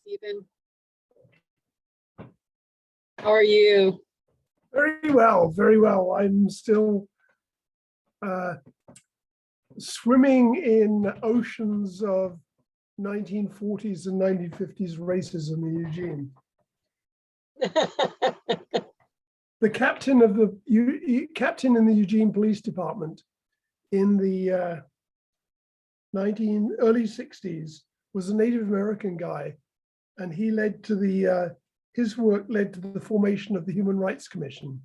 Stephen. How are you? Very well, very well. I'm still swimming in oceans of 1940s and 1950s racism in Eugene. The captain of the captain in the Eugene Police Department in the early 60s was a Native American guy, and he led to the his work led to the formation of the Human Rights Commission.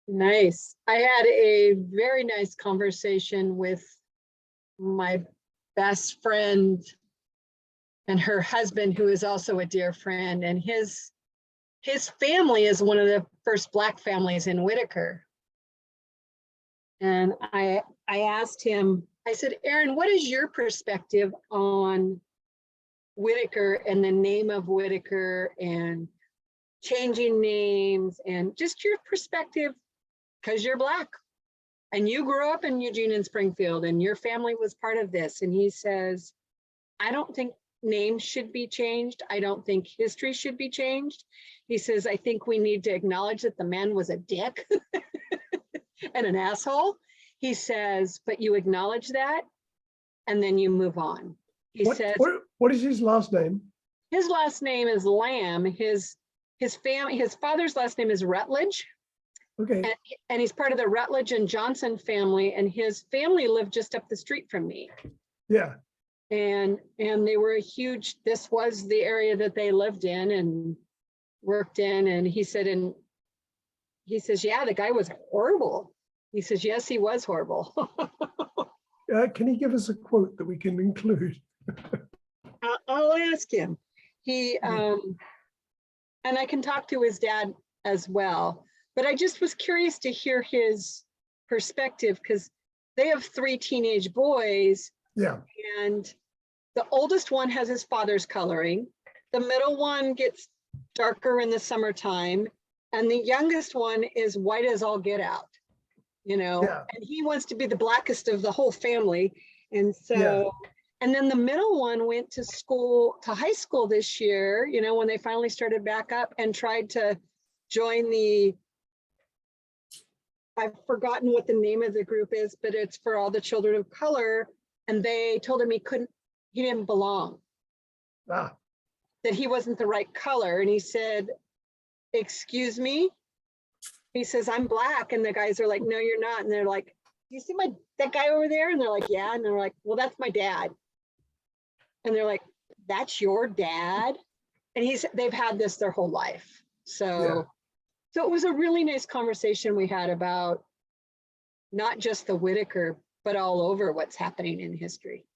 Nice. I had a very nice conversation with my best friend and her husband, who is also a dear friend, and his family is one of the first Black families in Whitaker. And I asked him, I said, Aaron, what is your perspective on Whitaker and the name of Whitaker and changing names and just your perspective, because you're Black and you grew up in Eugene and Springfield and your family was part of this. And he says, I don't think names should be changed. I don't think history should be changed. He says, I think we need to acknowledge that the man was a dick and an asshole. He says, but you acknowledge that and then you move on. He says, what is his last name? His last name is Lamb. His father's last name is Rutledge. Okay. And he's part of the Rutledge and Johnson family, and his family lived just up the street from me. Yeah. And they were a huge, this was the area that they lived in and worked in. And he said, yeah, the guy was horrible. He says, yes, he was horrible. Can he give us a quote that we can include? I'll ask him. And I can talk to his dad as well, but I just was curious to hear his perspective because they have 3 teenage boys. Yeah. And the oldest one has his father's coloring. The middle one gets darker in the summertime. And the youngest one is white as all get out, you know, Yeah. and he wants to be the blackest of the whole family. And so, Yeah. And then the middle one went to high school this year, you know, when they finally started back up and tried to join I've forgotten what the name of the group is, but it's for all the children of color. And they told him he didn't belong, that he wasn't the right color. And he said, excuse me? He says, I'm Black. And the guys are like, no, you're not. And they're like, do you see that guy over there? And they're like, yeah. And they're like, well, that's my dad. And they're like, that's your dad? And they've had this their whole life. So it was a really nice conversation we had about not just the Whitaker, but all over what's happening in history.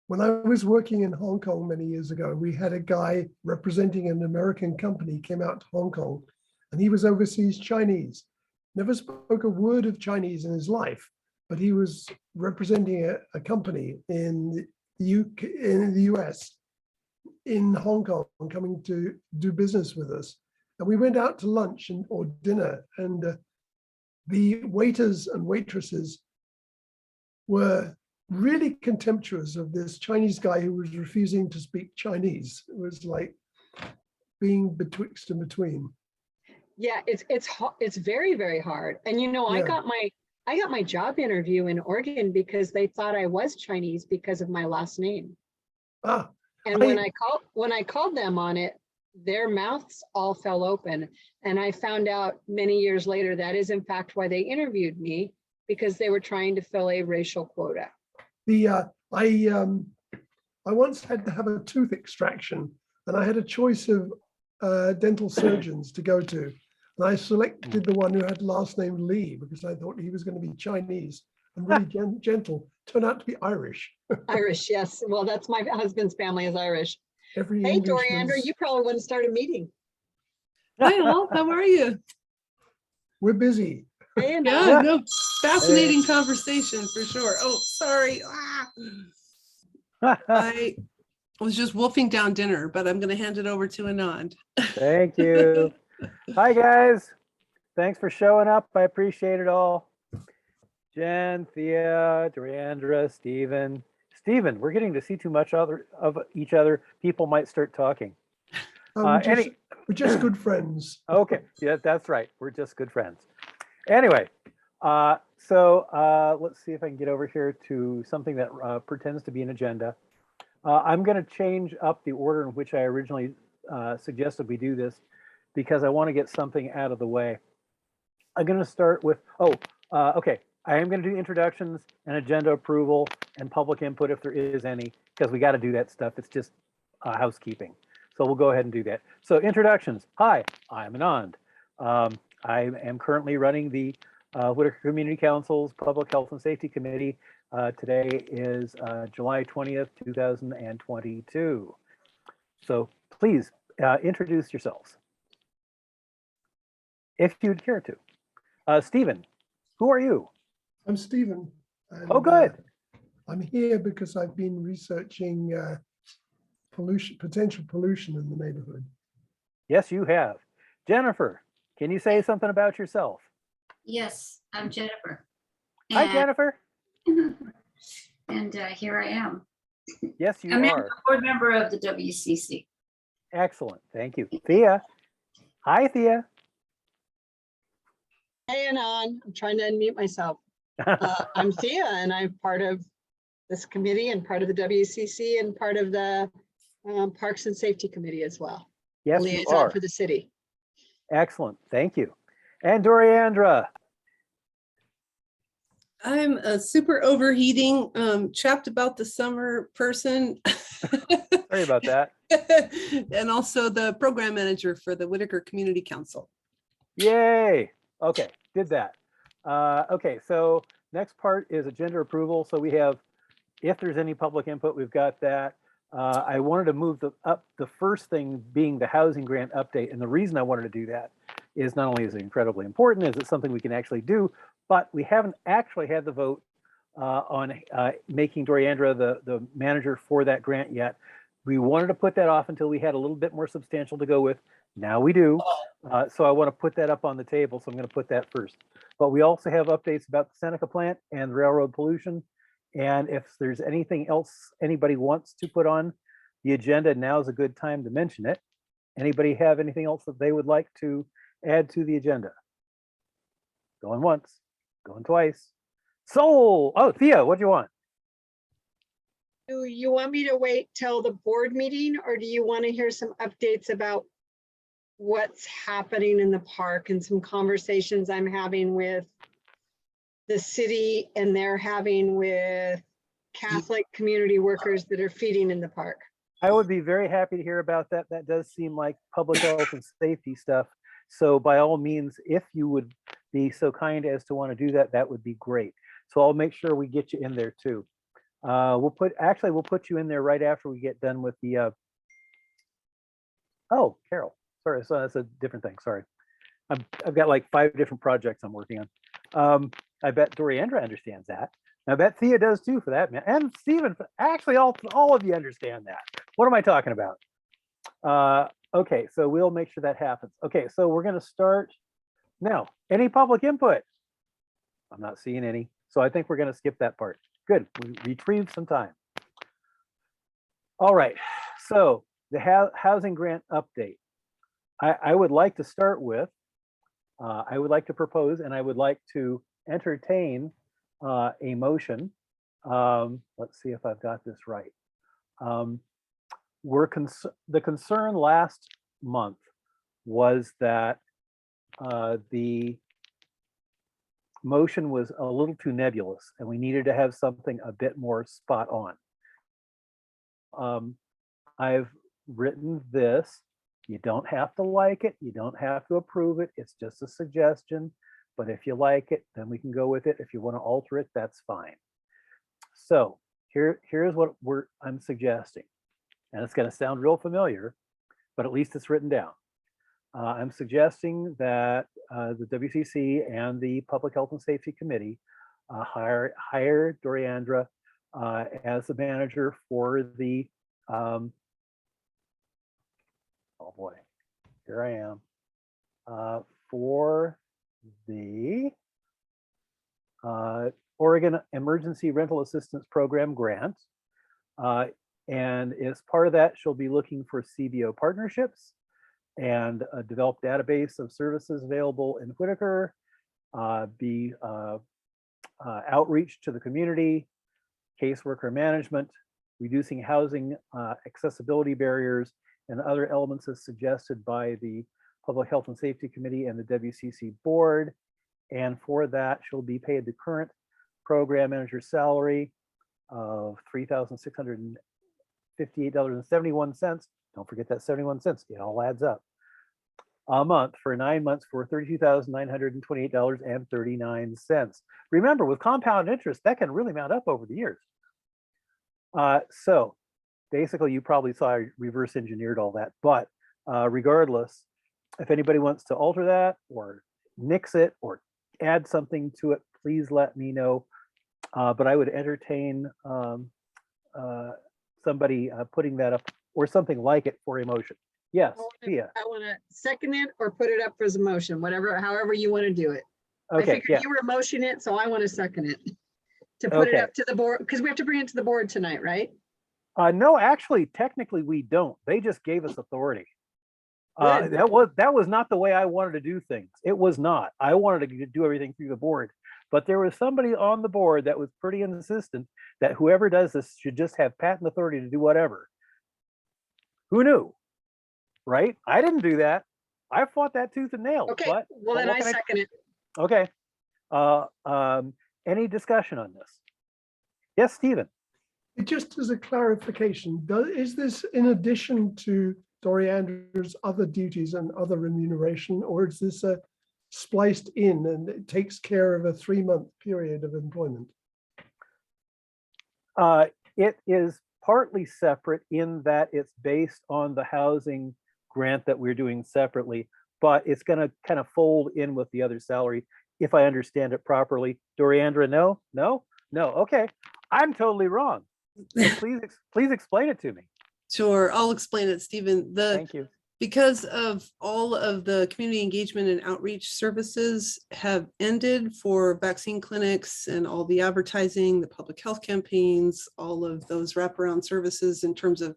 When I was working in Hong Kong many years ago, we had a guy representing an American company came out to Hong Kong, and he was overseas Chinese. Never spoke a word of Chinese in his life, but he was representing a company in the US, in Hong Kong, coming to do business with us. And we went out to lunch or dinner, and the waiters and waitresses were really contemptuous of this Chinese guy who was refusing to speak Chinese. It was like being betwixt and between. Yeah, it's very, very hard. And you know, I got my job interview in Oregon because they thought I was Chinese because of my last name. And when I called them on it, their mouths all fell open. And I found out many years later that is in fact why they interviewed me, because they were trying to fill a racial quota. I once had to have a tooth extraction, and I had a choice of dental surgeons to go to. And I selected the one who had last name Lee because I thought he was going to be Chinese and really gentle. Turned out to be Irish. Irish, yes. Well, that's my husband's family is Irish. Hey, Doriander, you probably want to start a meeting. Hi all, how are you? We're busy. Hey, Yeah, no, fascinating conversation for sure. Oh, sorry. I was just wolfing down dinner, but I'm going to hand it over to Anand. Thank you. Hi, guys. Thanks for showing up. I appreciate it all. Jen, Thea, Doriandra, Stephen, Stephen, we're getting to see too much of each other. People might start talking. We're just good friends. Okay, yeah, that's right. We're just good friends. Anyway, let's see if I can get over here to something that pretends to be an agenda. I'm going to change up the order in which I originally suggested we do this because I want to get something out of the way. I'm going to start with, okay. I am going to do introductions and agenda approval and public input if there is any, because we got to do that stuff. It's just housekeeping. So we'll go ahead and do that. So introductions. Hi, I'm Anand. I am currently running the Whitaker Community Council's Public Health and Safety Committee. Today is July 20th, 2022. So please introduce yourselves, if you'd care to. Stephen, who are you? I'm Stephen. And, Oh, good. I'm here because I've been researching potential pollution in the neighborhood. Yes, you have. Jennifer, can you say something about yourself? Yes, I'm Jennifer. Hi, Jennifer. And here I am. Yes, you I'm a are. board member of the WCC. Excellent. Thank you. Thea. Hi, Thea. Hey, Anon, I'm trying to unmute myself. I'm Thea, and I'm part of this committee and part of the WCC and part of the Parks and Safety Committee as well. Yes, you Liaison are. for the city. Excellent. Thank you. And Doriandra. I'm a super overheating, chapped about the summer person. Sorry about that. And also the program manager for the Whitaker Community Council. Yay. Okay, did that. Okay, so next part is agenda approval. So we have, if there's any public input, we've got that. I wanted to move up the first thing being the housing grant update. And the reason I wanted to do that is not only is it incredibly important, is it something we can actually do, but we haven't actually had the vote on making Doriandra the manager for that grant yet. We wanted to put that off until we had a little bit more substantial to go with. Now we do. So I want to put that up on the table. So I'm going to put that first. But we also have updates about the Seneca plant and railroad pollution. And if there's anything else anybody wants to put on the agenda, now is a good time to mention it. Anybody have anything else that they would like to add to the agenda? Going once, going twice. Soul. Oh, Thea, what do you want? Do you want me to wait till the board meeting, or do you want to hear some updates about what's happening in the park and some conversations I'm having with the city and they're having with Catholic community workers that are feeding in the park? I would be very happy to hear about that. That does seem like public health and safety stuff. So by all means, if you would be so kind as to want to do that, that would be great. So I'll make sure we get you in there too. We'll put you in there right after we get done with the, oh, Carol, sorry, so that's a different thing, sorry. I've got like 5 different projects I'm working on. I bet Doriandra understands that. I bet Thea does too, for that, man. And Stephen, actually all of you understand that. What am I talking about? Okay, so we'll make sure that happens. Okay, so we're gonna start now. Any public input? I'm not seeing any, so I think we're gonna skip that part. Good, we retrieved some time. All right, so the housing grant update. I would like to start with, I would like to propose and I would like to entertain a motion. Let's see if I've got this right. The concern last month was that the motion was a little too nebulous and we needed to have something a bit more spot on. I've written this. You don't have to like it. You don't have to approve it. It's just a suggestion. But if you like it, then we can go with it. If you want to alter it, that's fine. So here's what I'm suggesting. And it's going to sound real familiar, but at least it's written down. I'm suggesting that the WCC and the Public Health and Safety Committee hire Doriandra as the manager for the, oh boy, here I am, for the Oregon Emergency Rental Assistance Program grant, And as part of that, she'll be looking for CBO partnerships and a developed database of services available in Whitaker, outreach to the community, caseworker management, reducing housing accessibility barriers, and other elements as suggested by the Public Health and Safety Committee and the WCC board. And for that, she'll be paid the current program manager salary of $3,658.71. Don't forget that 71 cents, it all adds up. A month for 9 months for $32,928.39. Remember, with compound interest, that can really mount up over the years. So basically, you probably saw I reverse engineered all that, but regardless, if anybody wants to alter that or nix it or add something to it, please let me know. But I would entertain somebody putting that up or something like it for a motion. Yes, Pia. I want to second it or put it up as a motion, whatever, however you want to do it. I Okay, figured yeah, you were motioning it, so I want to second it. To put it Okay. up to the board, because we have to bring it to the board tonight, right? No, actually, technically we don't. They just gave us authority. Good. That was not the way I wanted to do things. It was not. I wanted to do everything through the board, but there was somebody on the board that was pretty insistent that whoever does this should just have patent authority to do whatever. Who knew? Right? I didn't do that. I fought that tooth and nail. Okay, But well then what I can second it. Okay. Any discussion on this? Yes, Stephen. Just as a clarification, is this in addition to Doriandra's other duties and other remuneration, or is this spliced in and it takes care of a 3-month period of employment? It is partly separate in that it's based on the housing grant that we're doing separately, but it's going to kind of fold in with the other salary, if I understand it properly. Doriandra, no? Okay, I'm totally wrong. So please explain it to me. Sure, I'll explain it, Stephen. Thank you. Because of all of the community engagement and outreach services have ended for vaccine clinics and all the advertising, the public health campaigns, all of those wraparound services in terms of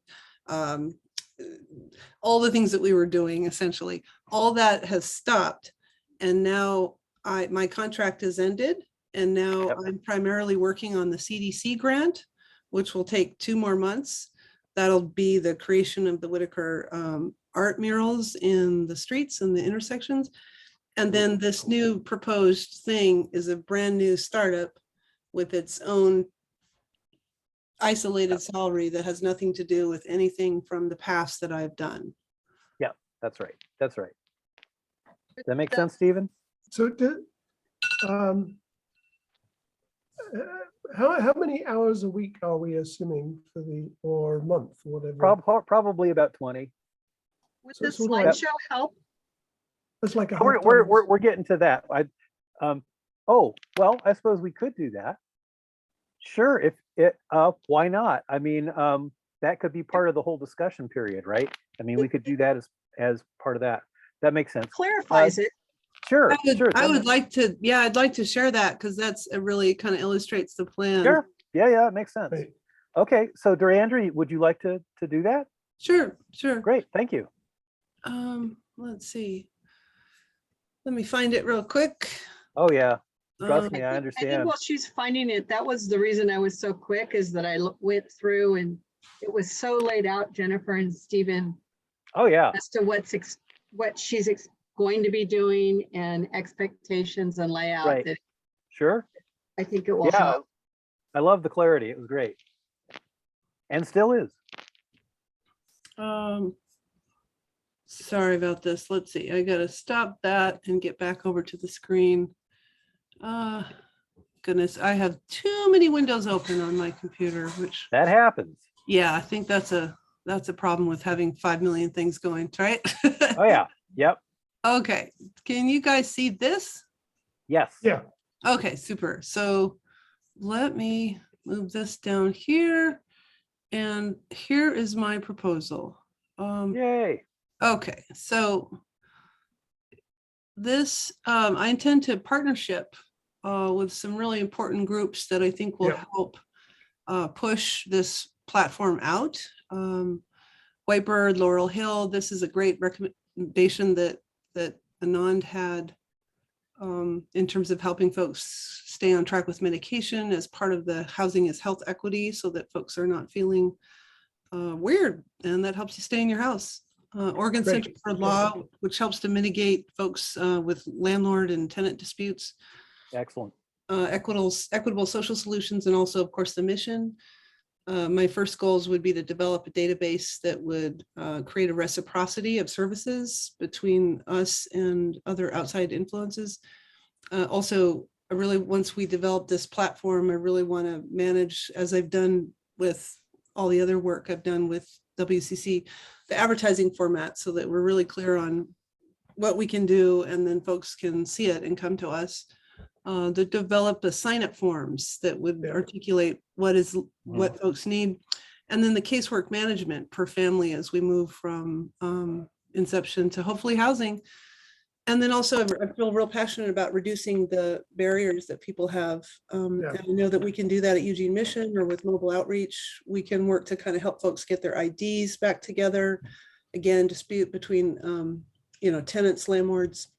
all the things that we were doing, essentially, all that has stopped. And now my contract has ended. And now Yep. I'm primarily working on the CDC grant, which will take 2 more months. That'll be the creation of the Whitaker art murals in the streets and the intersections. And then this new proposed thing is a brand new startup with its own isolated salary that has nothing to do with anything from the past that I've done. Yeah, that's right. Does that make sense, Stephen? So how many hours a week are we assuming for or month, whatever? Probably about 20. Would So the it's sort of like- slideshow help? It's like a We're getting to that. Oh, well, I suppose we could do that. Sure, if it why not? I mean, that could be part of the whole discussion period, right? I mean, we could do that as part of that. That makes sense. Clarifies it. Sure, I would like to, yeah, I'd like to share that because that's it really kind of illustrates the plan. Sure. Yeah, it makes sense. Right. Okay, so Doriandra, would you like to do that? Sure. Great, thank you. Let's see. Let me find it real quick. Oh yeah, trust Um, me, I I think understand. while she's finding it, that was the reason I was so quick, is that I went through and it was so laid out, Jennifer and Stephen, Oh yeah, as to what she's going to be doing and expectations and layout, Right. that sure. I think it will Yeah, help. I love the clarity. It was great, and still is. Sorry about this. Let's see. I gotta stop that and get back over to the screen. Goodness, I have too many windows open on my computer, which, That happens. yeah, I think that's a problem with having 5 million things going, right? Oh yeah, yep, Okay, can you guys see this? yes. Yeah. Okay, super. So let me move this down here. And here is my proposal. Yay. Okay, so this, I intend to partnership with some really important groups that I think will Yeah. help push this platform out. Whitebird, Laurel Hill, this is a great recommendation that Anand had in terms of helping folks stay on track with medication as part of the housing is health equity, so that folks are not feeling weird, and that helps you stay in your house. Oregon Great. Center for Law, which helps to mitigate folks with landlord and tenant disputes. Excellent. Equitable social solutions, and also, of course, the mission. My first goals would be to develop a database that would create a reciprocity of services between us and other outside influences. Also, I really, once we develop this platform, I really want to manage, as I've done with all the other work I've done with WCC, the advertising format, so that we're really clear on what we can do, and then folks can see it and come to us. To develop the sign-up forms that would articulate what folks need, and then the casework management per family as we move from inception to hopefully housing. And then also, I feel real passionate about reducing the barriers that people have. And I know that we can do that at Eugene Mission or with mobile outreach. We can work to kind of help folks get their IDs back together. Again, dispute between tenants, landlords.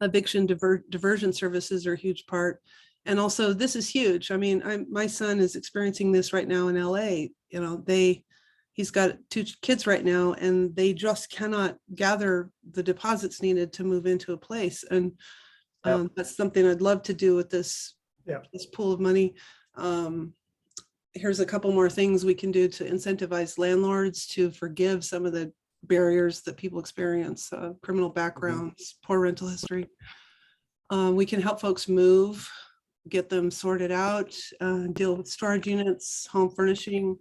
Eviction diversion services are a huge part. And also, this is huge. I mean, my son is experiencing this right now in LA. He's got 2 kids right now, and they just cannot gather the deposits needed to move into a place. And that's something I'd love to do with this pool of money. Here's a couple more things we can do to incentivize landlords to forgive some of the barriers that people experience, criminal backgrounds, poor rental history. We can help folks move, get them sorted out, deal with storage units, home furnishing.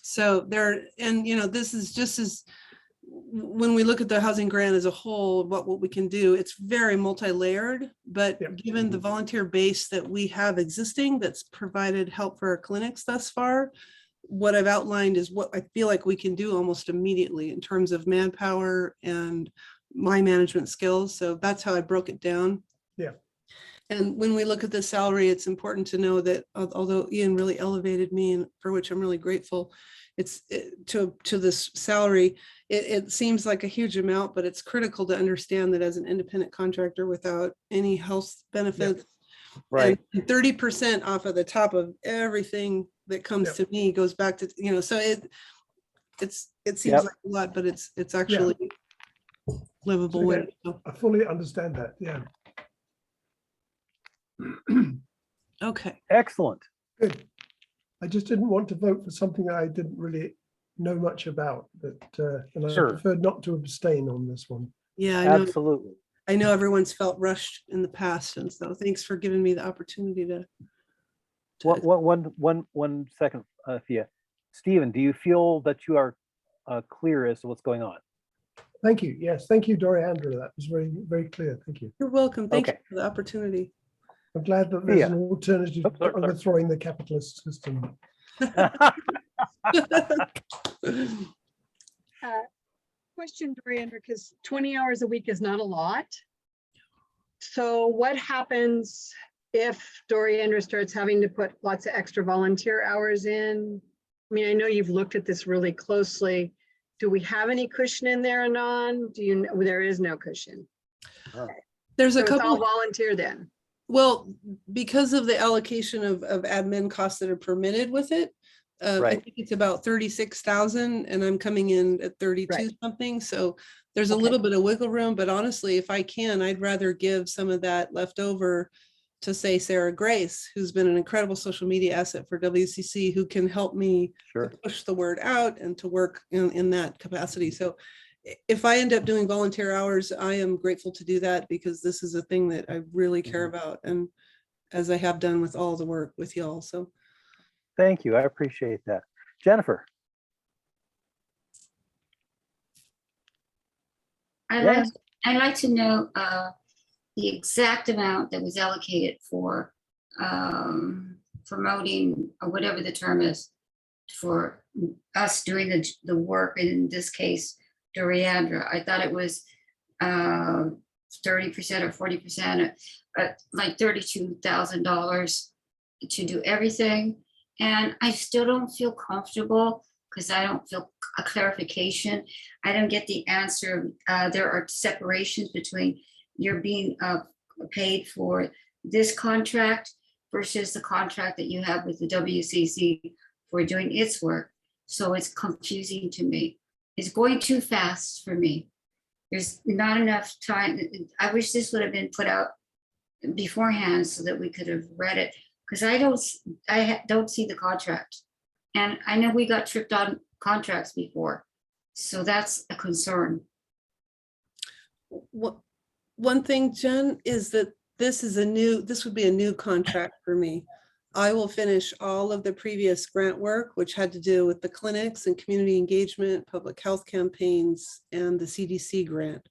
So this is just as, when we look at the housing grant as a whole, what we can do, it's very multi-layered, but given the volunteer base that we have existing that's provided help for our clinics thus far, what I've outlined is what I feel like we can do almost immediately in terms of manpower and my management skills. So that's how I broke it down. Yeah. And when we look at the salary, it's important to know that although Ian really elevated me, and for which I'm really grateful, to this salary, it seems like a huge amount, but it's critical to understand that as an independent contractor without any health benefits, right, and 30% off of the top of everything that comes to me goes back to, so it seems like a lot, but it's actually livable. So again, I fully understand that. Yeah. Okay. excellent. Good. I just didn't want to vote for something I didn't really know much about, but and I preferred not to abstain on this one. Yeah, I know. Absolutely. I know everyone's felt rushed in the past, and so thanks for giving me the opportunity to. One second, Thea. Stephen, do you feel that you are clear as to what's going on? Thank you. Yes, thank you, Doriandra. That was very, very clear. Thank you. You're welcome. Thank you for the opportunity. I'm glad that there's an alternative to overthrowing the capitalist system. Question, Doriandra, because 20 hours a week is not a lot. So what happens if Doriandra starts having to put lots of extra volunteer hours in? I mean, I know you've looked at this really closely. Do we have any cushion in there, Anand? Do you know? There is no cushion. There's a So couple. it's all volunteer then. Well, because of the allocation of admin costs that are permitted with it, I think it's about 36,000, and I'm coming in at 32 something. So there's a little bit of wiggle room, but honestly, if I can, I'd rather give some of that left over to, say, Sarah Grace, who's been an incredible social media asset for WCC, who can help me to push the word out and to work in that capacity. So if I end up doing volunteer hours, I am grateful to do that, because this is a thing that I really care about, and as I have done with all the work with y'all. So thank you. I appreciate that. Jennifer. I'd like to know the exact amount that was allocated for promoting, or whatever the term is, for us doing the work, in this case, Doriandra. I thought it was 30% or 40%, like $32,000 to do everything. And I still don't feel comfortable because I don't feel a clarification. I don't get the answer. There are separations between you're being paid for this contract versus the contract that you have with the WCC for doing its work. So it's confusing to me. It's going too fast for me. There's not enough time. I wish this would have been put out beforehand so that we could have read it, because I don't see the contract. And I know we got tripped on contracts before, so that's a concern. One thing, Jen, is that this would be a new contract for me. I will finish all of the previous grant work, which had to do with the clinics and community engagement, public health campaigns, and the CDC grant.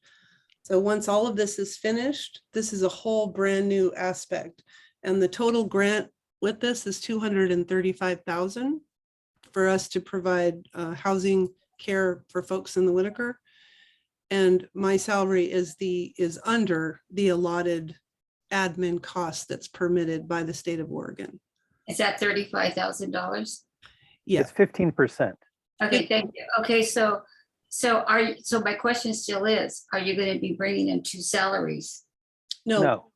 So once all of this is finished, this is a whole brand new aspect. And the total grant with this is $235,000 for us to provide housing care for folks in the Whitaker. And my salary is under the allotted admin cost that's permitted by the state of Oregon. Is that $35,000? Yeah, It's 15%. Okay, thank you. Okay, so my question still is, are you going to be bringing in two salaries? no, No.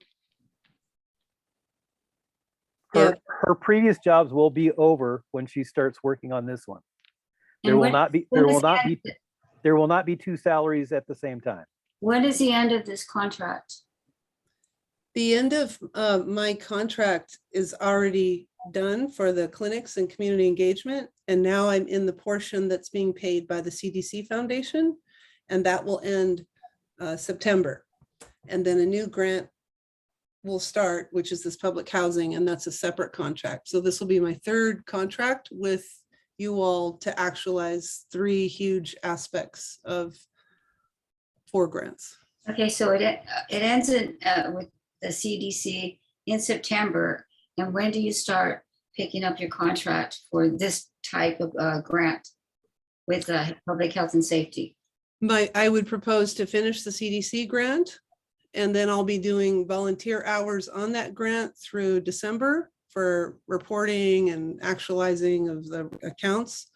Yeah. Her previous jobs will be over when she starts working on this one. There And will when- not be, when there will is the not end- be, there will not be two salaries at the same time. When is the end of this contract? the end of my contract is already done for the clinics and community engagement. And now I'm in the portion that's being paid by the CDC Foundation, and that will end September. And then a new grant will start, which is this public housing, and that's a separate contract. So this will be my third contract with you all to actualize 3 huge aspects of 4 grants. Okay, so it ends with the CDC in September. And when do you start picking up your contract for this type of grant with public health and safety? I would propose to finish the CDC grant, and then I'll be doing volunteer hours on that grant through December for reporting and actualizing of the accounts.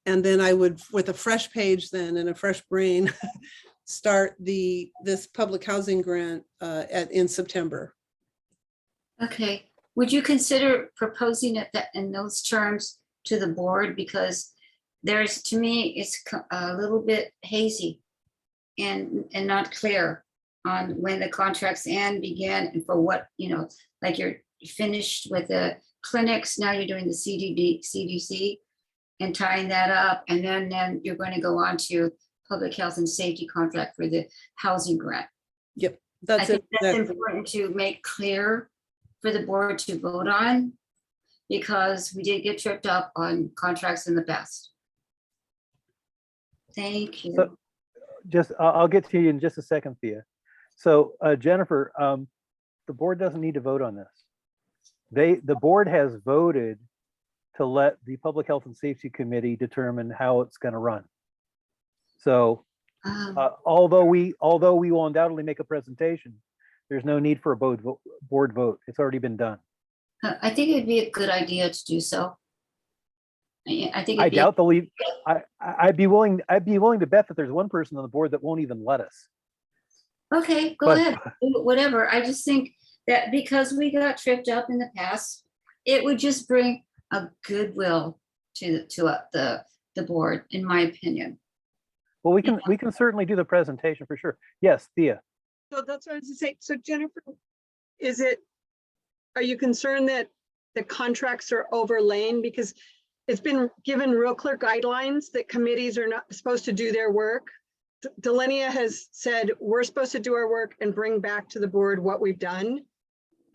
And then I would, with a fresh page then and a fresh brain, start this public housing grant in September. Okay, would you consider proposing it in those terms to the board? Because to me, it's a little bit hazy and not clear on when the contracts end, begin, and for what, like you're finished with the clinics, now you're doing the CDC and tying that up, and then you're going to go on to public health and safety contract for the housing grant. Yep, I that's think it. that's important to make clear for the board to vote on, because we did get tripped up on contracts in the past. Thank you. So, I'll get to you in just a second, Thea. So Jennifer, the board doesn't need to vote on this. The board has voted to let the Public Health and Safety Committee determine how it's going to run. So although we will undoubtedly make a presentation, there's no need for a board vote. It's already been done. I think it'd be a good idea to do so. I think I doubt they'll leave. I'd be willing to bet that there's one person on the board that won't even let us. Okay, go ahead, do whatever. I just think that because we got tripped up in the past, it would just bring a goodwill to the board, in my opinion. Well, we can certainly do the presentation for sure. Yes, Thea. So that's what I was to say. So Jennifer, are you concerned that the contracts are overlaying? Because it's been given real clear guidelines that committees are not supposed to do their work. Delenia has said, we're supposed to do our work and bring back to the board what we've done.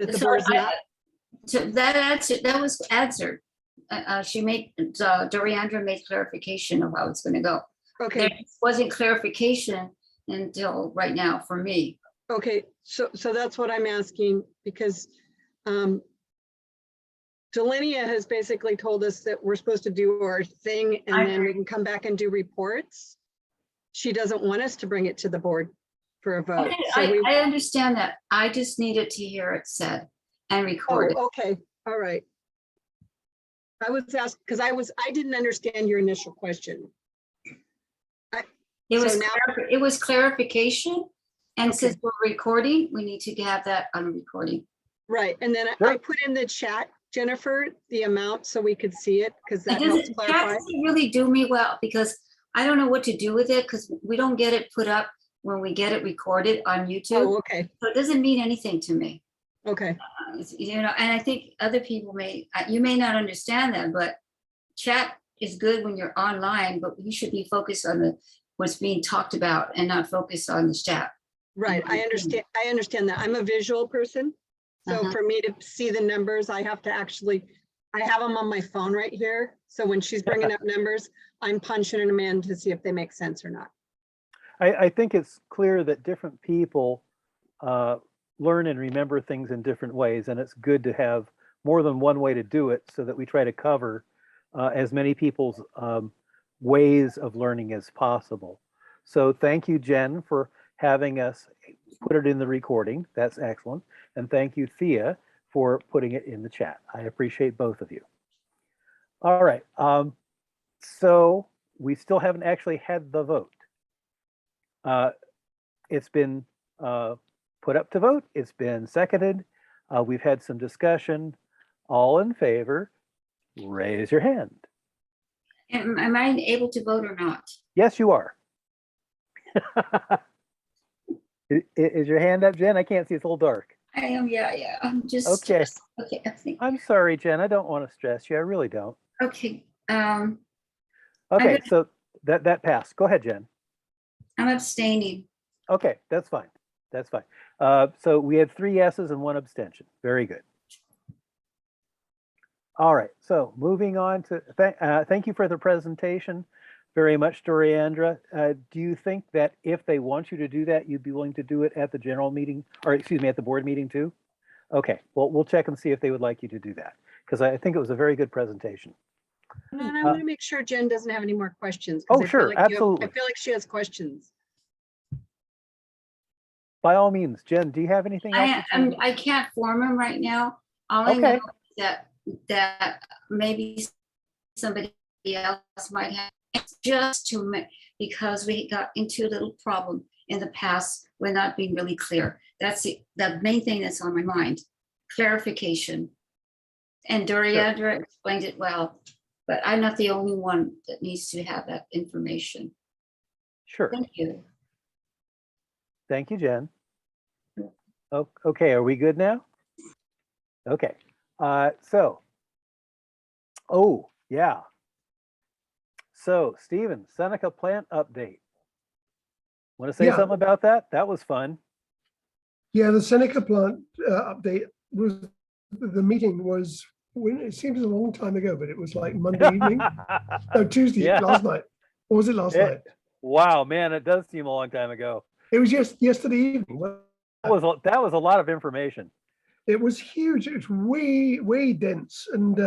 That the board's not. So that was answered. Doriandra made clarification of how it's going to go. Okay. There wasn't clarification until right now for me. Okay, so that's what I'm asking, because Delenia has basically told us that we're supposed to do our thing and then we can come back and do reports. She doesn't want us to bring it to the board for a vote. Okay, I understand that. I just needed to hear it said and recorded. Oh, okay, all right. I was asked, because I didn't understand your initial question. It was, So now- it was clarification. And Okay. since we're recording, we need to have that on recording. Right, and then Sure. I put in the chat, Jennifer, the amount so we could see it, because that It helps doesn't, that clarify. doesn't really do me well because I don't know what to do with it because we don't get it put up when we get it recorded on YouTube. Oh, okay, So it doesn't mean anything to me. okay, You know, and I think other people may, you may not understand that, but chat is good when you're online, but you should be focused on what's being talked about and not focused on the chat. right, I understand that. I'm a visual person. So Uh-huh. for me to see the numbers, I have to actually, I have them on my phone right here. So when she's bringing up numbers, I'm punching them in to see if they make sense or not. I think it's clear that different people learn and remember things in different ways, and it's good to have more than one way to do it so that we try to cover as many people's ways of learning as possible. So thank you, Jen, for having us put it in the recording. That's excellent. And thank you, Thea, for putting it in the chat. I appreciate both of you. All right. So we still haven't actually had the vote. It's been put up to vote. It's been seconded. We've had some discussion. All in favor, raise your hand. Am I able to vote or not? Yes, you are. Is your hand up, Jen? I can't see. It's a little dark. I am, yeah. I'm just. Okay. Okay, I think, I'm sorry, Jen. I don't want to stress you. I really don't. okay. Okay, gonna- so that passed. Go ahead, Jen. I'm abstaining. Okay, that's fine. That's fine. So we had 3 yeses and 1 abstention. Very good. All right, so moving on to, thank you for the presentation very much, Doriandra. Do you think that if they want you to do that, you'd be willing to do it at the general meeting, or excuse me, at the board meeting too? Okay, well, we'll check and see if they would like you to do that, because I think it was a very good presentation. And I want to make sure Jen doesn't have any more questions. Oh, 'cause I feel sure, like you have- absolutely. I feel like she has questions. By all means, Jen, do you have anything else? I can't form them right now. All I Okay. know is that maybe somebody else might have, it's just to me, because we got into a little problem in the past. We're not being really clear. That's the main thing that's on my mind, clarification. And Doriandra explained it well, but I'm not the only one that needs to have that information. Sure. Thank you. Thank you, Jen. Oh, okay, are we good now? Okay, oh, yeah. So, Stephen, Seneca plant update. Want to say Yeah. something about that? That was fun. Yeah, the Seneca plant update was, the meeting was, when it seems a long time ago, but it was like Monday evening. No, Tuesday, Yeah. last night. Or was it last It- night? Wow, man, it does seem a long time ago. It was just yesterday evening. That was a lot of information. It was huge. It was way dense. And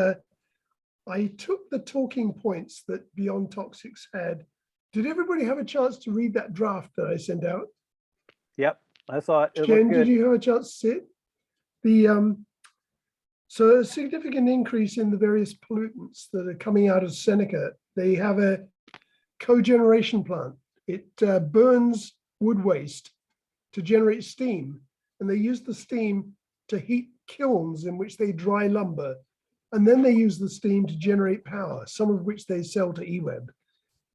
I took the talking points that Beyond Toxics had. Did everybody have a chance to read that draft that I sent out? Yep, I saw it. It Jen, looked did good. you have a chance to see it? The so a significant increase in the various pollutants that are coming out of Seneca. They have a cogeneration plant. It burns wood waste to generate steam, and they use the steam to heat kilns in which they dry lumber, and then they use the steam to generate power, some of which they sell to eWeb.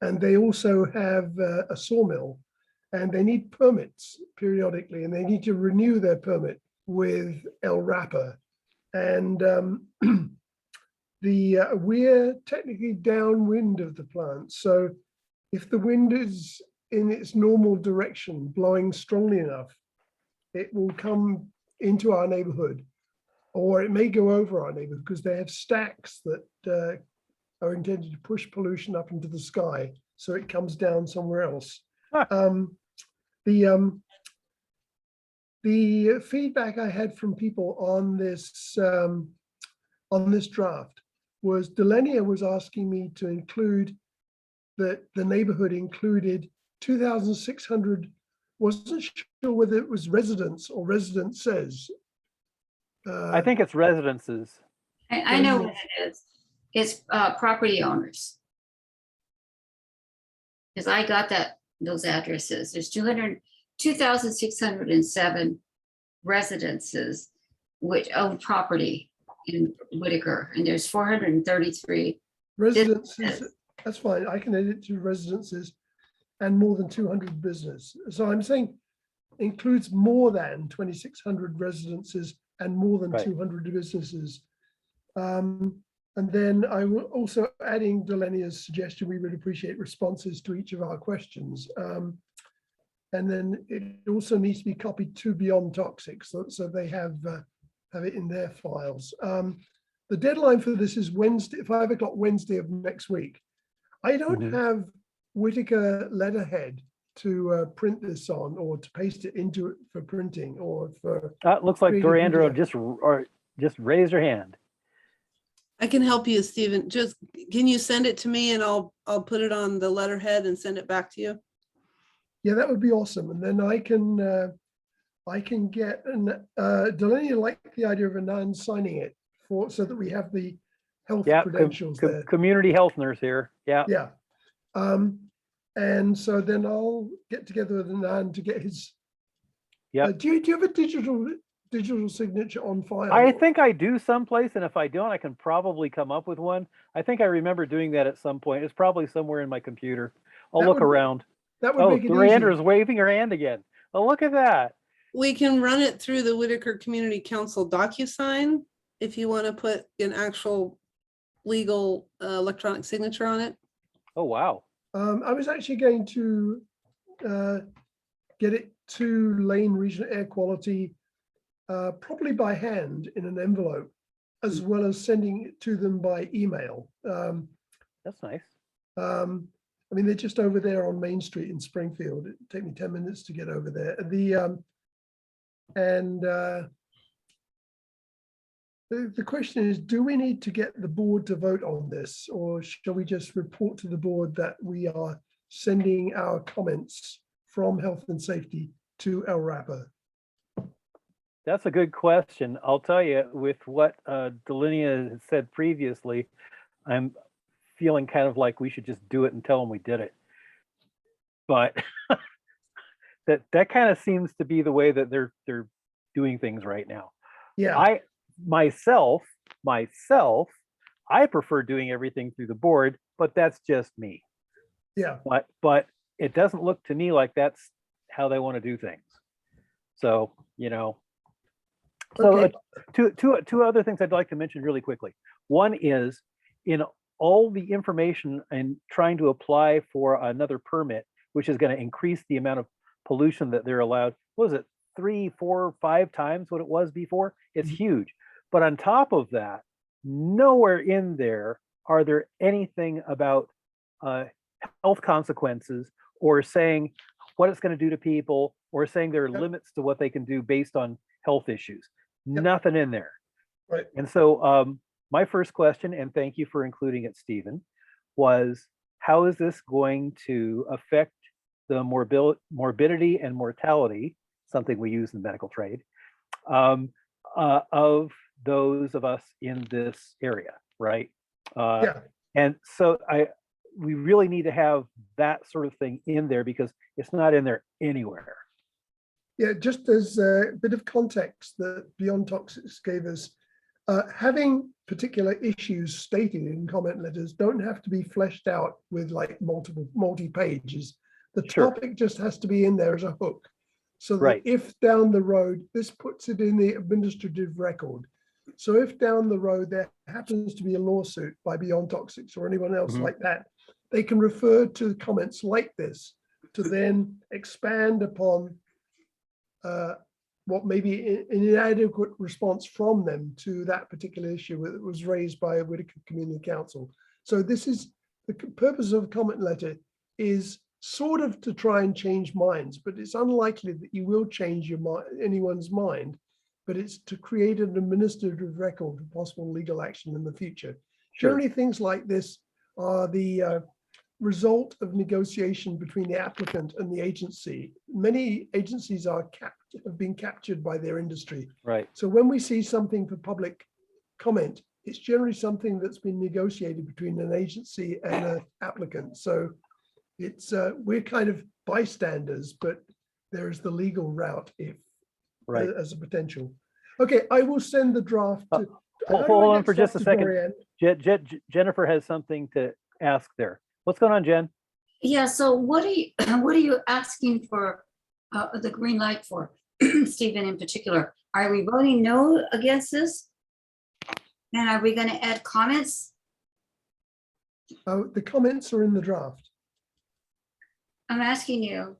And they also have a sawmill, and they need permits periodically, and they need to renew their permit with El Rapa. And we're technically downwind of the plant. So if the wind is in its normal direction, blowing strongly enough, it will come into our neighborhood, or it may go over our neighborhood because they have stacks that are intended to push pollution up into the sky, so it comes down somewhere else. Huh. The feedback I had from people on this draft was Delenia was asking me to include that the neighborhood included 2,600, wasn't sure whether it was residents or residences. I think it's residences. I know what it is. It's property owners. Because I got those addresses. There's 2,607 residences which own property in Whitaker, and there's 433. Residences, that's fine. I can edit to residences and more than 200 business. So I'm saying includes more than 2,600 residences and more than Right. 200 businesses. And then I will also adding Delenia's suggestion, we would appreciate responses to each of our questions. And then it also needs to be copied to Beyond Toxic, so they have it in their files. The deadline for this is Wednesday, 5 o'clock Wednesday of next week. I don't have Whitaker letterhead to print this on or to paste it into it for printing or for. It looks like creating Dorandro media. just raised her hand. I can help you, Stephen. Just, can you send it to me and I'll put it on the letterhead and send it back to you? Yeah, that would be awesome. And then I can get Delenia liked the idea of Anand signing it so that we have the health Yeah, credentials there. community health nurse here. Yeah. Yeah. And so then I'll get together with Anand to get his. Yeah. Do you have a digital signature on file? I think I do someplace, and if I don't, I can probably come up with one. I think I remember doing that at some point. It's probably somewhere in my computer. I'll look around. That would Oh, make it Dorandra's easy. waving her hand again. Oh, look at that. We can run it through the Whitaker Community Council DocuSign if you want to put an actual legal electronic signature on it. Oh, wow. I was actually going to get it to Lane Regional Air Quality, probably by hand in an envelope, as well as sending it to them by email. That's nice. I mean, they're just over there on Main Street in Springfield. It'd take me 10 minutes to get over there. The question is, do we need to get the board to vote on this, or shall we just report to the board that we are sending our comments from health and safety to El Rapper? That's a good question. I'll tell you, with what Delenia had said previously, I'm feeling kind of like we should just do it and tell them we did it. But that kind of seems to be the way that they're doing things right now. Yeah. I myself, I prefer doing everything through the board, but that's just me. Yeah. But it doesn't look to me like that's how they want to do things. So, So Okay. two other things I'd like to mention really quickly. One is in all the information and trying to apply for another permit, which is going to increase the amount of pollution that they're allowed. What was it, 3, 4, 5 times what it was before? It's huge. But on top of that, nowhere in there are there anything about health consequences or saying what it's going to do to people or saying there are limits to what they can do based on health issues. Nothing in there. Right. And so my first question, and thank you for including it, Stephen, was how is this going to affect the morbidity and mortality, something we use in the medical trade, of those of us in this area, right? And so we really need to have that sort of thing in there because it's not in there anywhere. Yeah, just as a bit of context that Beyond Toxics gave us, having particular issues stated in comment letters don't have to be fleshed out with like multi-pages. The topic just has to be in there as a hook. So that if down the road, this puts it in the administrative record. So if down the road there happens to be a lawsuit by Beyond Toxics or anyone else like that, they can refer to comments like this to then expand upon what may be an inadequate response from them to that particular issue that was raised by Whitaker Community Council. So this is the purpose of a comment letter is sort of to try and change minds, but it's unlikely that you will change anyone's mind, but it's to create an administrative record of possible legal action in the future. Generally, things like this are the result of negotiation between the applicant and the agency. Many agencies have been captured by their industry. Right. So when we see something for public comment, it's generally something that's been negotiated between an agency and an applicant. So it's, we're kind of bystanders, but there is the legal route if, Right. as a potential. Okay, I will send the draft to. how do I Hold on get for just a stuff to second. Dorian? Jennifer has something to ask there. What's going on, Jen? Yeah, so what are you, what are you asking for the green light for, Stephen in particular? Are we voting no against this? And are we gonna add comments? Oh, the comments are in the draft. I'm asking you,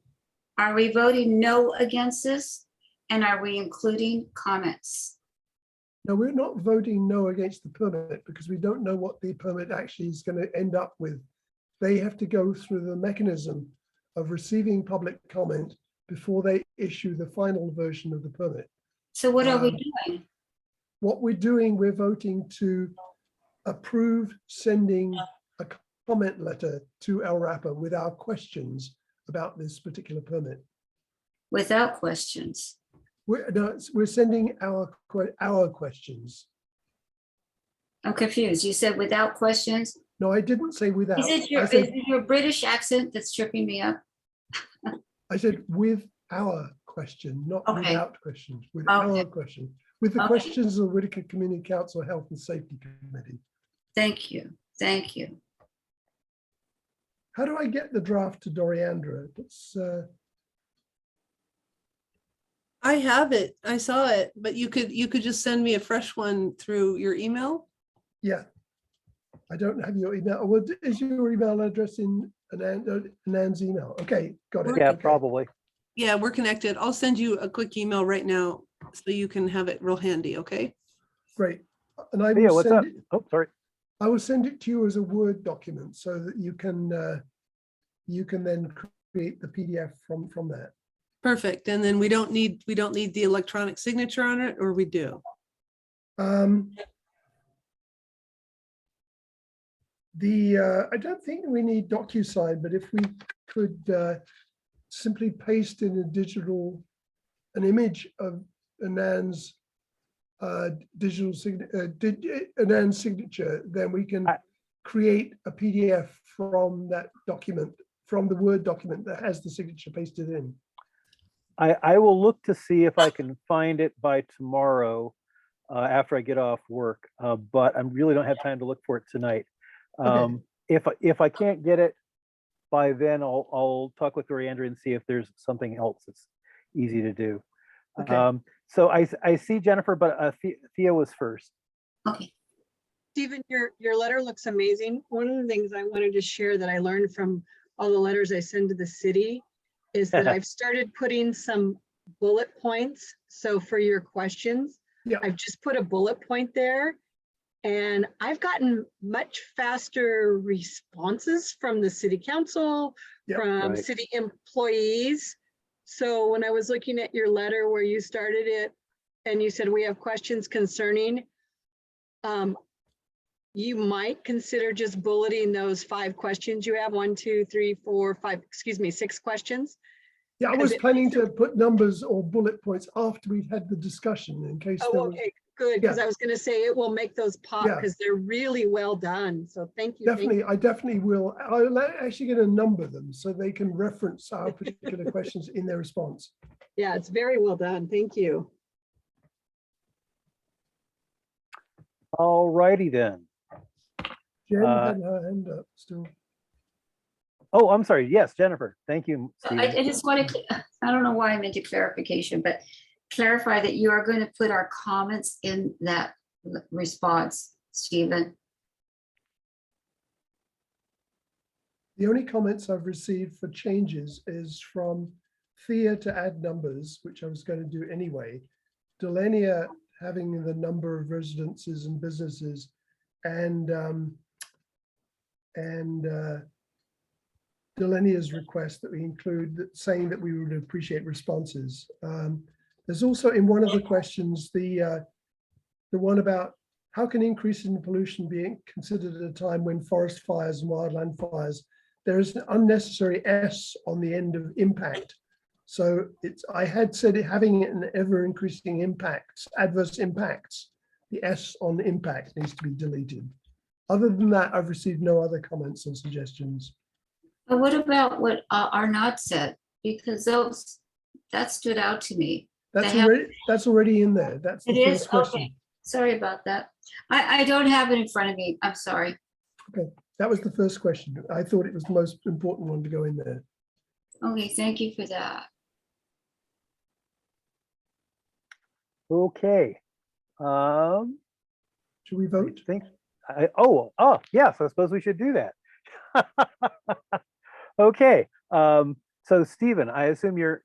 are we voting no against this? And are we including comments? No, we're not voting no against the permit because we don't know what the permit actually is going to end up with. They have to go through the mechanism of receiving public comment before they issue the final version of the permit. So what are we Um, doing? What we're doing, we're voting to approve sending a comment letter to El Rapa with our questions about this particular permit. Without questions? We're sending our questions. I'm confused. You said without questions? No, I didn't say without. Is it I is said, it your British accent that's tripping me up? I said with our question, not Okay. without questions, with Okay. our question, with the Okay. questions of the Whitaker Community Council Health and Safety Committee. Thank you. Thank you. How do I get the draft to Doriandra? It's, I have it. I saw it, but you could just send me a fresh one through your email. yeah. I don't have your email. What is your email address in Anand's email? Okay, got it. Yeah, Okay. probably. Yeah, we're connected. I'll send you a quick email right now so you can have it real handy, okay? Great. And I Hey, will what's up? send it, Oh, sorry. I will send it to you as a Word document so that you can then create the PDF from that. Perfect. And then we don't need the electronic signature on it, or we do? I don't think we need DocuSign, but if we could simply paste in an image of Anand's Anand's signature, then we can create a PDF from that document, from the Word document that has the signature pasted in. I will look to see if I can find it by tomorrow after I get off work, but I really don't have time to look for it tonight. Okay. If I can't get it by then, I'll talk with Doriandra and see if there's something else that's easy to do. Okay. So I see Jennifer, but Thea was first. Okay. Stephen, your letter looks amazing. One of the things I wanted to share that I learned from all the letters I send to the city is that I've started putting some bullet points. So for your questions, Yeah. I've just put a bullet point there. And I've gotten much faster responses from the city council, Yep. from Right. city employees. So when I was looking at your letter where you started it and you said we have questions concerning, you might consider just bulleting those 5 questions you have, 1, 2, 3, 4, 5, excuse me, 6 questions. Yeah, I was planning to put numbers or bullet points after we've had the discussion in case there Oh, was. okay, good, because Yeah. I was going to say it will make those pop Yeah. because they're really well done. So thank you. Definitely, I definitely will. I'm actually going to number them so they can reference our particular questions in their response. Yeah, it's very well done. Thank you. All righty then. Jen had her hand up still. Oh, I'm sorry. Yes, Jennifer. Thank you, Stephen. I just want to, I don't know why I'm into clarification, but clarify that you are going to put our comments in that response, Stephen. The only comments I've received for changes is from Thea to add numbers, which I was going to do anyway. Delania having the number of residences and businesses, and Delania's request that we include saying that we would appreciate responses. There's also in one of the questions, the one about how can increase in pollution be considered at a time when forest fires and wildland fires, there is an unnecessary S on the end of impact. So I had said having an ever increasing impacts, adverse impacts the S on impact needs to be deleted. Other than that, I've received no other comments or suggestions. But what about what Arnaud said? Because that stood out to me. That's They have- already in there. That's the It is, first question. okay. Sorry about that. I don't have it in front of me. I'm sorry. That was the first question. I thought it was the most important one to go in there. Okay, thank you for that. Okay. Should we I vote? think, oh, yes, I suppose we should do that. Okay, so Stephen, I assume you're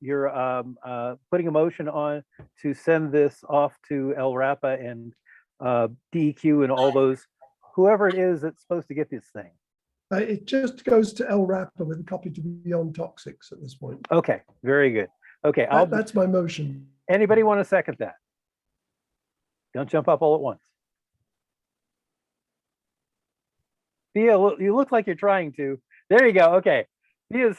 putting a motion on to send this off to El Rapa and DEQ and all those, whoever it is that's supposed to get this thing. It just goes to El Rapa with a copy to Beyond Toxics at this point. Okay, very good. Okay, That's my motion. anybody want to second that? Don't jump up all at once. Thea, you look like you're trying to. There you go. Okay. Thea's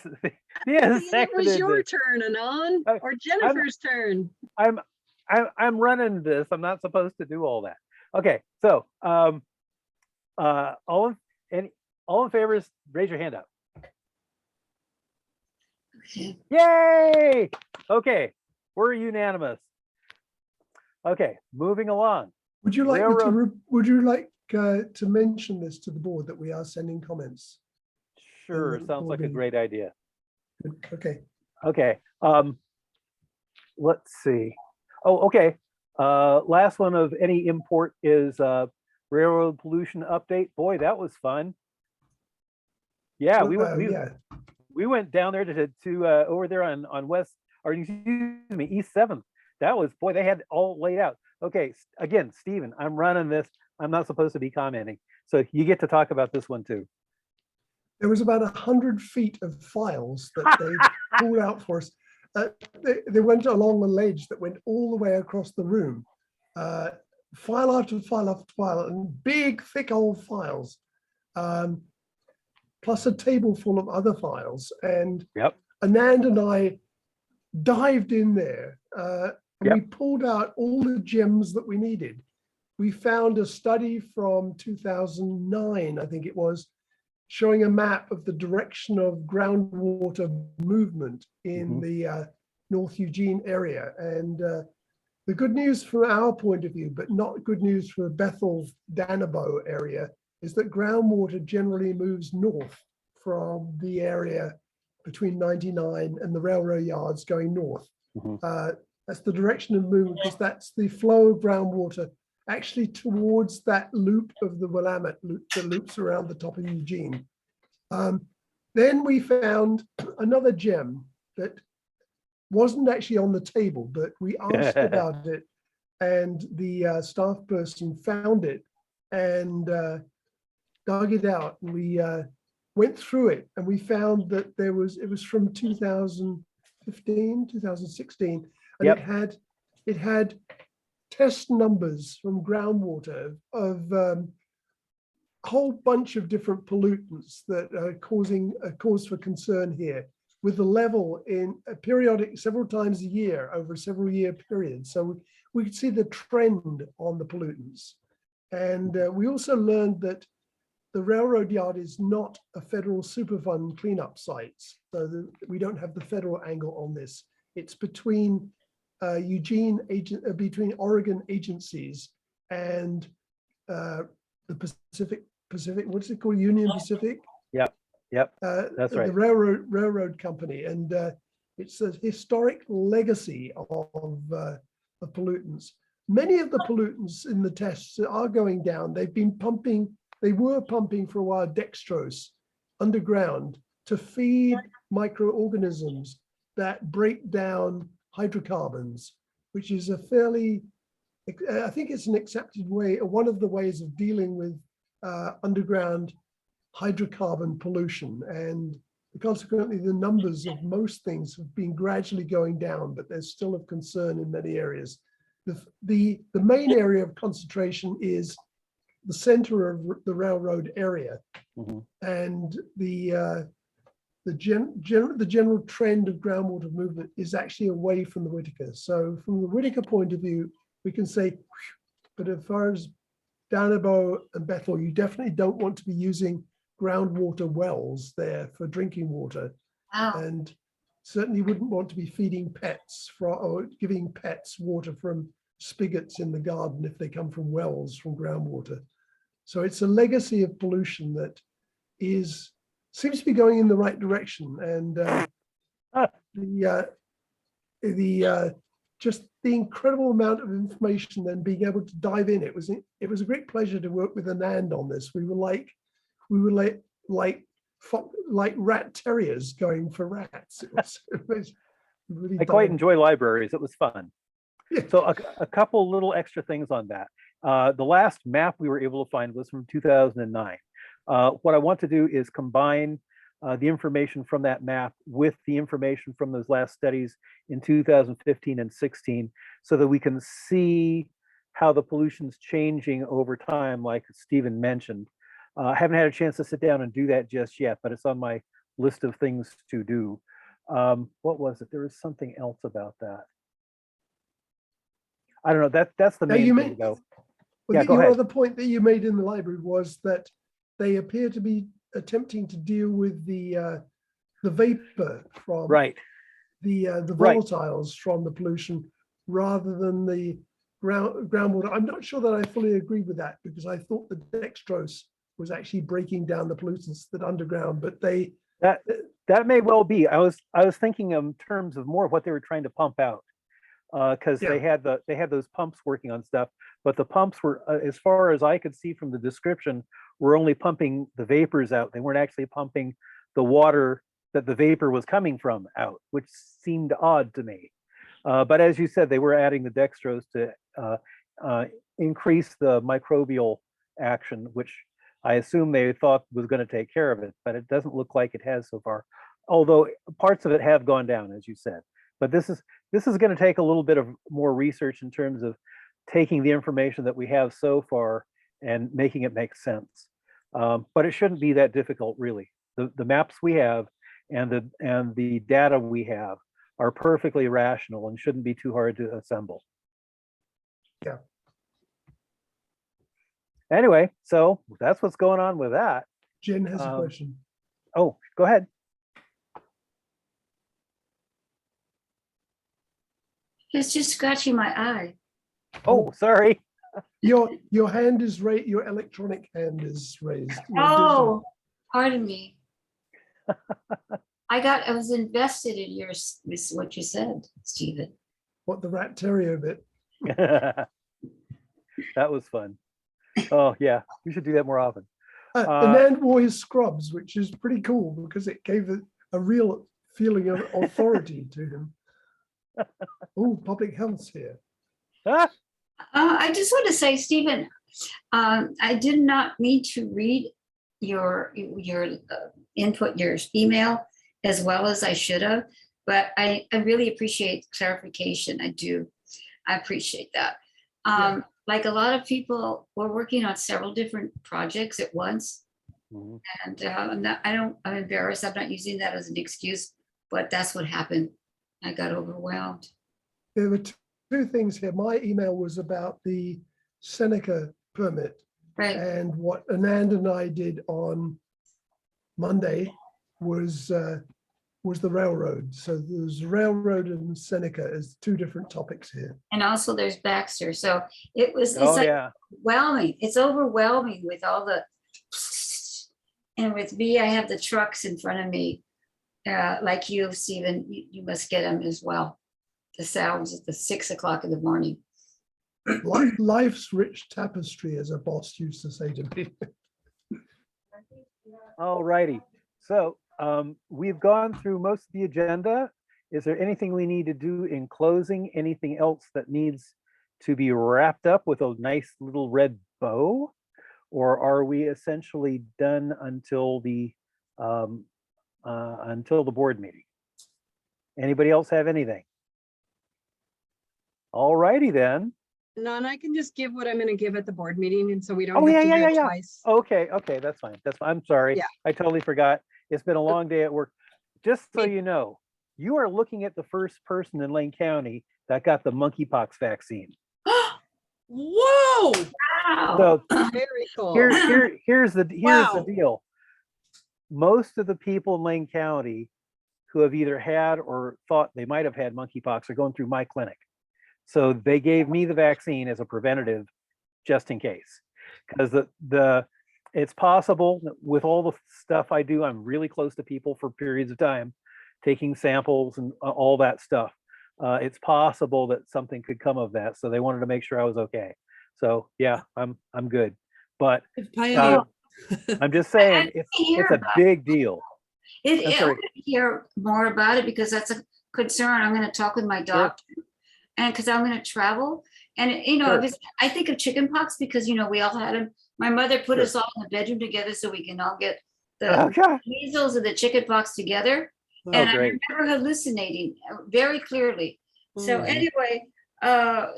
It was seconded your this. turn, Anon, or Jennifer's turn. I'm running this. I'm not supposed to do all that. Okay. So, all in favor, raise your hand up. Okay. Yay! Okay, we're unanimous. Okay, moving along. Would you like me Railroad- to? Would you like to mention this to the board that we are sending comments? Sure, the sounds like a board great idea. Okay. Okay, let's see. Oh, okay. Last one of any import is railroad pollution update. Boy, that was fun. Yeah, we went down there to over there on West, or excuse me, East 7th. That was, boy, they had it all laid out. Okay, again, Stephen, I'm running this. I'm not supposed to be commenting. So you get to talk about this one too. There was about 100 feet of files that they pulled out for us. They went along a ledge that went all the way across the room. File after file after file, and big, thick old files. Plus a table full of other files. And Yep. Anand and I dived in there and Yep. we pulled out all the gems that we needed. We found a study from 2009, I think it was, showing a map of the direction of groundwater movement in the North Eugene area. And the good news from our point of view, but not good news for Bethel, Danabo area, is that groundwater generally moves north from the area between 99 and the railroad yards going north. That's the direction of movement, because that's the flow of groundwater actually towards that loop of the Willamette loop that loops around the top of Eugene. Then we found another gem that wasn't actually on the table, but we asked about it, and the staff person found it and dug it out, and we went through it, and we found that it was from 2015, 2016, and it had test numbers from groundwater of a whole bunch of different pollutants that are causing a cause for concern here, with the level in a periodic several times a year over a several year period. So we could see the trend on the pollutants. And we also learned that the railroad yard is not a federal Superfund cleanup site. So we don't have the federal angle on this. It's between between Oregon agencies and the Pacific, what's it called? Union Pacific? Yep, that's right. The railroad company. And it's a historic legacy of pollutants. Many of the pollutants in the tests are going down. They were pumping for a while dextrose underground to feed microorganisms that break down hydrocarbons, which is a fairly, I think it's an accepted way, one of the ways of dealing with underground hydrocarbon pollution. And consequently, the numbers of most things have been gradually going down, but there's still of concern in many areas. The main area of concentration is the center of the railroad area. And the general trend of groundwater movement is actually away from the Whitaker. So from the Whitaker point of view, we can say but as far as Danabo and Bethel, you definitely don't want to be using groundwater wells there for drinking water. Oh, And certainly wouldn't want to be feeding pets or giving pets water from spigots in the garden if they come from wells from groundwater. So it's a legacy of pollution that seems to be going in the right direction. And just the incredible amount of information and being able to dive in. It was a great pleasure to work with Anand on this. We were like rat terriers going for rats. It was really I quite diving. enjoy libraries. It was fun. Yeah. So a couple little extra things on that. The last map we were able to find was from 2009. What I want to do is combine the information from that map with the information from those last studies in 2015 and 16, so that we can see how the pollution's changing over time, like Stephen mentioned. I haven't had a chance to sit down and do that just yet, but it's on my list of things to do. What was it? There was something else about that. I don't know. That's the Now, main you thing, meant- though. Well, Yeah, go your ahead. other point that you made in the library was that they appear to be attempting to deal with the vapor from Right. the Right. volatiles from the pollution rather than the groundwater. I'm not sure that I fully agree with that, because I thought the dextrose was actually breaking down the pollutants that underground, but That may well be. I was thinking in terms of more of what they were trying to pump out, because Yeah. they had those pumps working on stuff, but the pumps were, as far as I could see from the description, were only pumping the vapors out. They weren't actually pumping the water that the vapor was coming from out, which seemed odd to me. But as you said, they were adding the dextrose to increase the microbial action, which I assume they thought was going to take care of it, but it doesn't look like it has so far. Although parts of it have gone down, as you said. But this is going to take a little bit of more research in terms of taking the information that we have so far and making it make sense. But it shouldn't be that difficult, really. The maps we have and the data we have are perfectly rational and shouldn't be too hard to assemble. Yeah. Anyway, so that's what's going on with that. Jen has a question. Oh, go ahead. it's just scratching my eye. Oh, sorry. Your hand is raised. Your electronic hand is raised. Your Oh, pardon me. I was invested in yours, is what you said, Stephen. what, the rat terrier bit? That was fun. Oh yeah, we should do that more often. Anand wore his scrubs, which is pretty cool because it gave a real feeling of authority to him. Oh, public health's here. Ah, I just want to say, Stephen, I did not mean to read your input, your email as well as I should have, but I really appreciate clarification. I do. I appreciate that. Yeah. Like a lot of people, we're working on several different projects at once. mhm. And I'm embarrassed. I'm not using that as an excuse, but that's what happened. I got overwhelmed. There were two things here. My email was about the Seneca permit, Right. and what Anand and I did on Monday was the railroad. So there's railroad and Seneca as two different topics here. And also there's Baxter. So it's Oh like yeah. overwhelming. It's overwhelming with all the, and with me, I have the trucks in front of me. Like you, Stephen, you must get them as well. The sounds at the 6 o'clock in the morning. Life's rich tapestry, as a boss used to say to me. All righty. So we've gone through most of the agenda. Is there anything we need to do in closing? Anything else that needs to be wrapped up with a nice little red bow? Or are we essentially done until the board meeting? Anybody else have anything? All righty then. No, and I can just give what I'm going to give at the board meeting, and so we don't Oh, have yeah, to do yeah, it yeah. twice. Okay, that's fine. I'm sorry. Yeah. I totally forgot. It's been a long day at work. Just so Me- you know, you are looking at the first person in Lane County that got the monkeypox vaccine. Whoa, Wow. So Very cool. here's the Wow. deal. Most of the people in Lane County who have either had or thought they might have had monkeypox are going through my clinic. So they gave me the vaccine as a preventative, just in case. Because it's possible that with all the stuff I do, I'm really close to people for periods of time, taking samples and all that stuff. It's possible that something could come of that. So they wanted to make sure I was okay. So yeah, I'm good. But pioneer. I'm just saying I it's hear a about big deal. I'm I sorry. want to hear more about it because that's a concern. I'm going to talk with my doctor, and because I'm going to travel, and Sure. I think of chickenpox because we all had them. My mother put Sure. us all in the bedroom together so we can all get Oh, the yeah. measles and the chickenpox together. Oh, And I great. remember hallucinating very clearly. So Mhm. anyway,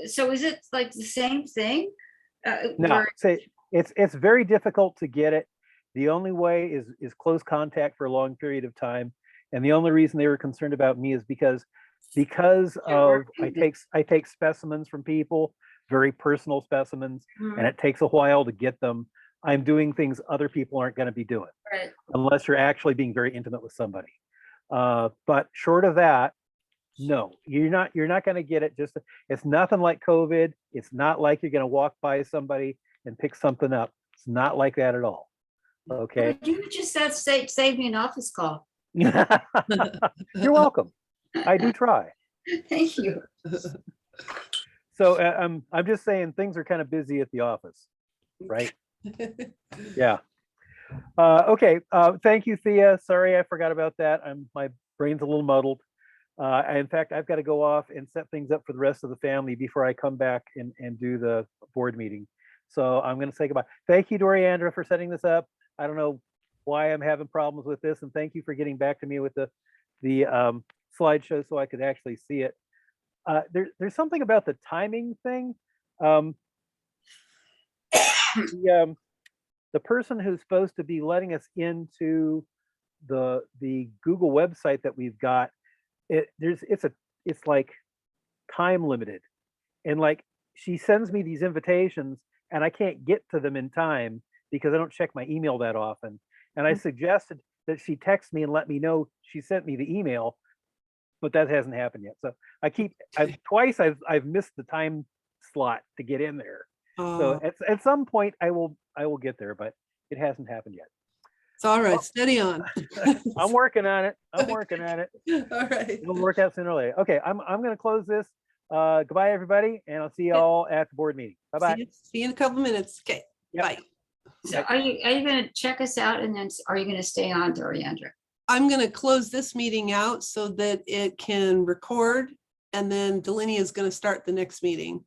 so is it like the same thing? No, Where say it's very difficult to get it. The only way is close contact for a long period of time. And the only reason they were concerned about me is because of I take specimens from people, very personal specimens, and it takes a while to get them. I'm doing things other people aren't going to be doing Right. unless you're actually being very intimate with somebody. But short of that, no, you're not going to get it. It's nothing like COVID. It's not like you're going to walk by somebody and pick something up. It's not like that at all. Okay. Well, you just said save me an office call. You're welcome. I do try. Thank you. So I'm just saying things are kind of busy at the office, right? Yeah. Okay. Thank you, Thea. Sorry, I forgot about that. My brain's a little muddled. In fact, I've got to go off and set things up for the rest of the family before I come back and do the board meeting. So I'm going to say goodbye. Thank you, Doriandra, for setting this up. I don't know why I'm having problems with this, and thank you for getting back to me with the slideshow so I could actually see it. There's something about the timing thing. The person who's supposed to be letting us into the Google website that we've got, it's like time limited, and like she sends me these invitations and I can't get to them in time because I don't check my email that often. And I suggested that she text me and let me know she sent me the email, but that hasn't happened yet. So twice I've missed the time slot to get in there. So at some point I will get there, but it hasn't happened yet. It's all right. Steady on. I'm working on it. I'm working on it. All right. It'll work out sooner or later. Okay, I'm going to close this. Goodbye, everybody, and I'll see you all at the board meeting. Bye bye. See you in a couple minutes. Okay. Yep. Bye. So are you going to check us out, and then are you going to stay on, Doriandra? I'm going to close this meeting out so that it can record, and then Delinea is going to start the next meeting.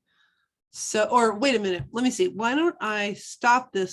So, or wait a minute, let me see. Why don't I stop this